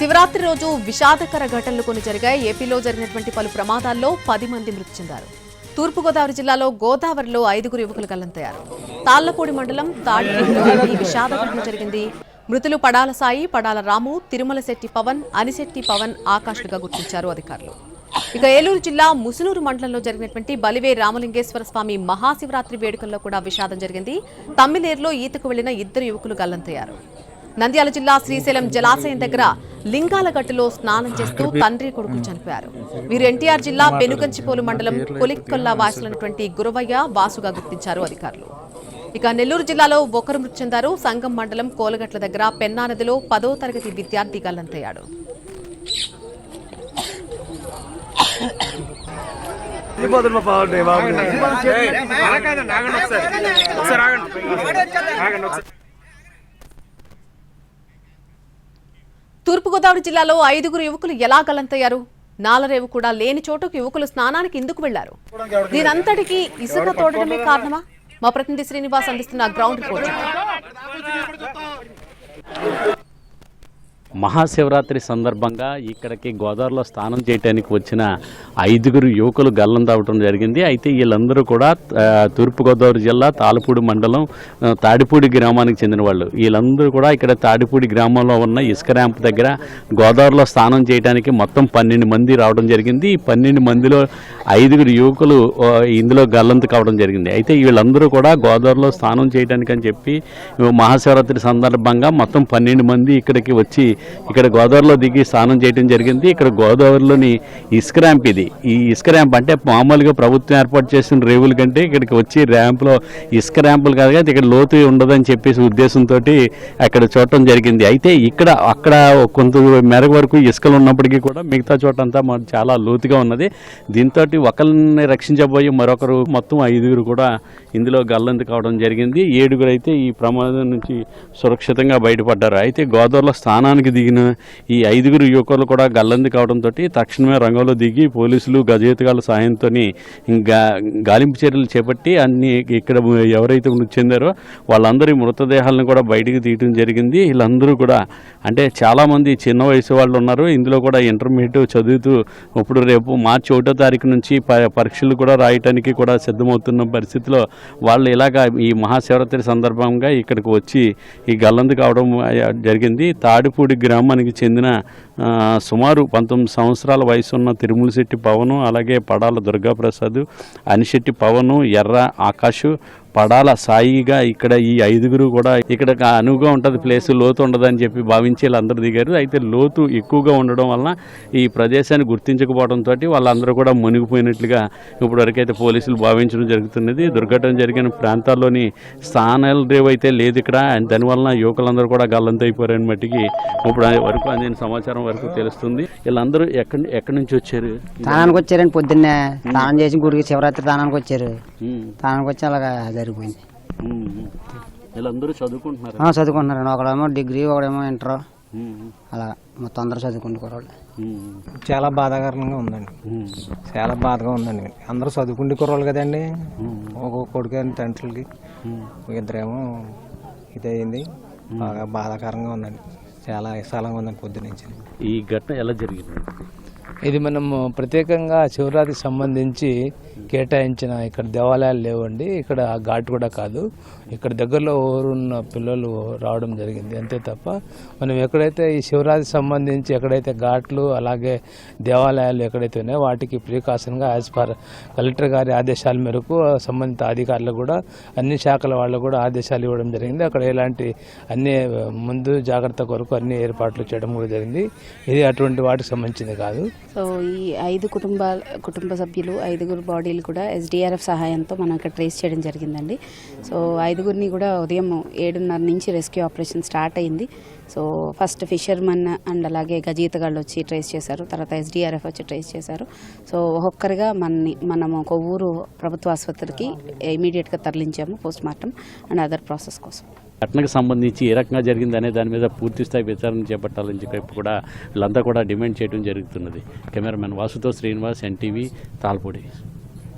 శివరాత్రి రోజు విషాదకర ఘటనలు కొన్ని జరిగాయి. ఏపీలో జరిగినటువంటి పలు ప్రమాదాల్లో 10 మంది మృతి చెందారు. తూర్పుగోదావరి జిల్లాలో గోదావరిలో 5 యువకులు గల్లంతయ్యారు. తాళ్లపూడి మండలం తాడిపూడిలో ఈ విషాద ఘటన జరిగింది. మృతులు పడాల సాయి, పడాల రాము, తిరుమల శెట్టి పవన్, అనిశెట్టి పవన్ ఆకాష్లుగా గుర్తించారు అధికారులు. ఇక ఏలూరు జిల్లా ముసునూరు మండలంలో జరిగినటువంటి బలివే రామలింగేశ్వర స్వామి మహాశివరాత్రి వేడుకల్లో కూడా విషాదం జరిగింది. తమ్మిలేరులో ఈతకు వెళ్లిన 2 యువకులు గల్లంతయ్యారు. నంద్యాల జిల్లా శ్రీశైలం జలాశయం దగ్గర లింగాలగట్టులో స్నానం చేస్తూ తండ్రి కొడుకు చనిపోయారు. వీరు ఎన్టీఆర్ జిల్లా పెనుగంచిపోలు మండలం కొలిక్కొల్లా వాసులైనటువంటి గురవయ్య, వాసుగా గుర్తించారు అధికారులు. ఇక నెల్లూరు జిల్లాలో 1 మృతి చెందారు. సంగం మండలం కోలగట్ల దగ్గర పెన్నా నదిలో 10వ తరగతి విద్యార్థి గల్లంతయ్యాడు. తూర్పుగోదావరి జిల్లాలో 5 యువకులు ఎలా గల్లంతయ్యారు? నాలరేవు కూడా లేని చోటుకు యువకులు స్నానానికి ఎందుకు వెళ్లారు? దీనంతటికీ ఇసుక తోడడమే కారణమా? మా ప్రతినిధి శ్రీనివాస్ అందిస్తున్న గ్రౌండ్ రిపోర్ట్. మహాశివరాత్రి సందర్భంగా ఇక్కడికి గోదావరిలో స్నానం చేయడానికి వచ్చిన 5 యువకులు గల్లంతవడం జరిగింది. అయితే వీళ్ళందరూ కూడా తూర్పుగోదావరి జిల్లా తాళపూడి మండలం తాడిపూడి గ్రామానికి చెందిన వాళ్ళు. వీళ్ళందరూ కూడా ఇక్కడ తాడిపూడి గ్రామంలో ఉన్న ఇసుక ర్యాంప్ దగ్గర గోదావరిలో స్నానం చేయడానికి మొత్తం 12 మంది రావడం జరిగింది. ఈ 12 మందిలో 5 యువకులు ఇందులో గల్లంతు కావడం జరిగింది. అయితే వీళ్ళందరూ కూడా గోదావరిలో స్నానం చేయడానికి అని చెప్పి మహాశివరాత్రి సందర్భంగా మొత్తం 12 మంది ఇక్కడికి వచ్చి ఇక్కడ గోదావరిలో దిగి స్నానం చేయడం జరిగింది. ఇక్కడ గోదావరిలోని ఇసుక ర్యాంప్ ఇది. ఈ ఇసుక ర్యాంప్ అంటే మామూలుగా ప్రభుత్వం ఏర్పాటు చేసిన రేవుల కంటే ఇక్కడికి వచ్చి ర్యాంప్లో ఇసుక ర్యాంపులు కాదు కదా, ఇక్కడ లోతు ఉండదని చెప్పేసి ఉద్దేశంతో అక్కడ చూడటం జరిగింది. అయితే అక్కడ కొంత మేర వరకు ఇసుకలు ఉన్నప్పటికీ కూడా మిగతా చోట అంతా చాలా లోతుగా ఉన్నది. దీంతో ఒకరిని రక్షించబోయి మరొకరు మొత్తం 5 కూడా ఇందులో గల్లంతు కావడం జరిగింది. 7 అయితే ఈ ప్రమాదం నుంచి సురక్షితంగా బయటపడ్డారు. అయితే గోదావరిలో స్నానానికి దిగిన ఈ 5 యువకులు కూడా గల్లంతు కావడంతో తక్షణమే రంగంలో దిగి పోలీసులు గజేతగాళ్ళ సాయంతో గాలింపు చర్యలు చేపట్టి ఇక్కడ ఎవరైతే మృతి చెందారో వాళ్ళందరి మృతదేహాలను కూడా బయటికి తీయడం జరిగింది. వీళ్ళందరూ కూడా అంటే చాలామంది చిన్న వయసు వాళ్ళు ఉన్నారు. ఇందులో కూడా ఇంటర్మీడియట్ చదువుతూ ఇప్పుడు రేపు మార్చి 1వ తారీఖు నుంచి పరీక్షలు కూడా రాయటానికి కూడా సిద్ధమవుతున్న పరిస్థితిలో వాళ్ళు ఇలాగా ఈ మహాశివరాత్రి సందర్భంగా ఇక్కడికి వచ్చి ఈ గల్లంతు కావడం జరిగింది. తాడిపూడి గ్రామానికి చెందిన సుమారు 19 సంవత్సరాల వయసు ఉన్న తిరుమల శెట్టి పవను, అలాగే పడాల దుర్గాప్రసాద్, అనిశెట్టి పవను, ఎర్ర ఆకాష్, పడాల సాయిగా ఇక్కడ ఈ 5 కూడా ఇక్కడ అనువుగా ఉంటుంది, ప్లేస్ లోతు ఉండదని చెప్పి భావించి వీళ్ళందరూ దిగారు. అయితే లోతు ఎక్కువగా ఉండడం వలన ఈ ప్రదేశాన్ని గుర్తించకపోవడంతో వాళ్ళందరూ కూడా మునిగిపోయినట్లుగా ఇప్పటివరకైతే పోలీసులు భావించడం జరుగుతున్నది. దుర్ఘటన జరిగిన ప్రాంతాల్లోని స్థానాల రేవు అయితే లేదు ఇక్కడ. దానివలన యువకులందరూ కూడా గల్లంతు అయిపోయారని మట్టికి ఇప్పుడు వరకు అందిన సమాచారం వరకు తెలుస్తుంది. వీళ్ళందరూ ఎక్కడి నుంచి వచ్చారు? స్నానానికి వచ్చారండి. పొద్దున్నే స్నానం చేసి గుడికి శివరాత్రి స్నానానికి వచ్చారు. స్నానానికి వచ్చి అలాగా జరిగిపోయింది. వీళ్ళందరూ చదువుకుంటున్నారు? చదువుకుంటున్నారండి. ఒకడేమో డిగ్రీ, ఒకడేమో ఇంటర్, అలా మొత్తం అందరూ చదువుకుంటున్నారు. చాలా బాధాకరంగా ఉందండి. చాలా బాధగా ఉందండి. అందరూ చదువుకుంటే కుర్రోళ్ళు కదండి. ఒక కొడుకు తండ్రులకి, 2 ఇదయింది. బాగా బాధాకరంగా ఉందండి. చాలా విశాలంగా ఉందండి పొద్దునుంచి. ఈ ఘటన ఎలా జరిగింది? ఇది మనం ప్రత్యేకంగా శివరాత్రికి సంబంధించి కేటాయించిన ఇక్కడ దేవాలయాలు లేవండి. ఇక్కడ ఘాట్ కూడా కాదు. ఇక్కడ దగ్గరలో ఊరున్న పిల్లలు రావడం జరిగింది అంతే తప్ప మనం ఎక్కడైతే ఈ శివరాత్రికి సంబంధించి ఎక్కడైతే ఘాట్లు అలాగే దేవాలయాలు ఎక్కడైతే ఉన్నాయో వాటికి ప్రికాషన్గా యాజ్ పర్ కలెక్టర్ గారి ఆదేశాల మేరకు సంబంధిత అధికారులు కూడా అన్ని శాఖల వాళ్ళు కూడా ఆదేశాలు ఇవ్వడం జరిగింది. అక్కడ ఎలాంటి అన్ని ముందు జాగ్రత్త కొరకు అన్ని ఏర్పాట్లు చేయడం కూడా జరిగింది. ఇది అటువంటి వాటికి సంబంధించింది కాదు. సో ఈ 5 కుటుంబ సభ్యులు 5 బాడీలు కూడా SDRF సహాయంతో మనం ఇక్కడ ట్రేస్ చేయడం జరిగిందండి. సో 5 కూడా ఉదయం 7:30 నుంచి రెస్క్యూ ఆపరేషన్ స్టార్ట్ అయింది. సో ఫస్ట్ ఫిషర్మన్ అండ్ అలాగే గజీతగాళ్ళు వచ్చి ట్రేస్ చేశారు. తర్వాత SDRF వచ్చి ట్రేస్ చేశారు. సో ఒక్కొక్కరిగా మనము ఒక ఊరు ప్రభుత్వ ఆసుపత్రికి ఇమీడియట్గా తరలించాము post mortem and other process కోసం. ఘటనకు సంబంధించి ఏ రకంగా జరిగిందనే దాని మీద పూర్తిస్థాయి విచారణ చేపట్టాలని చెప్పి కూడా వీళ్ళంతా కూడా డిమాండ్ చేయడం జరుగుతున్నది. కెమెరామెన్ వాసుతో శ్రీనివాస్, NTV, తాళపూడి.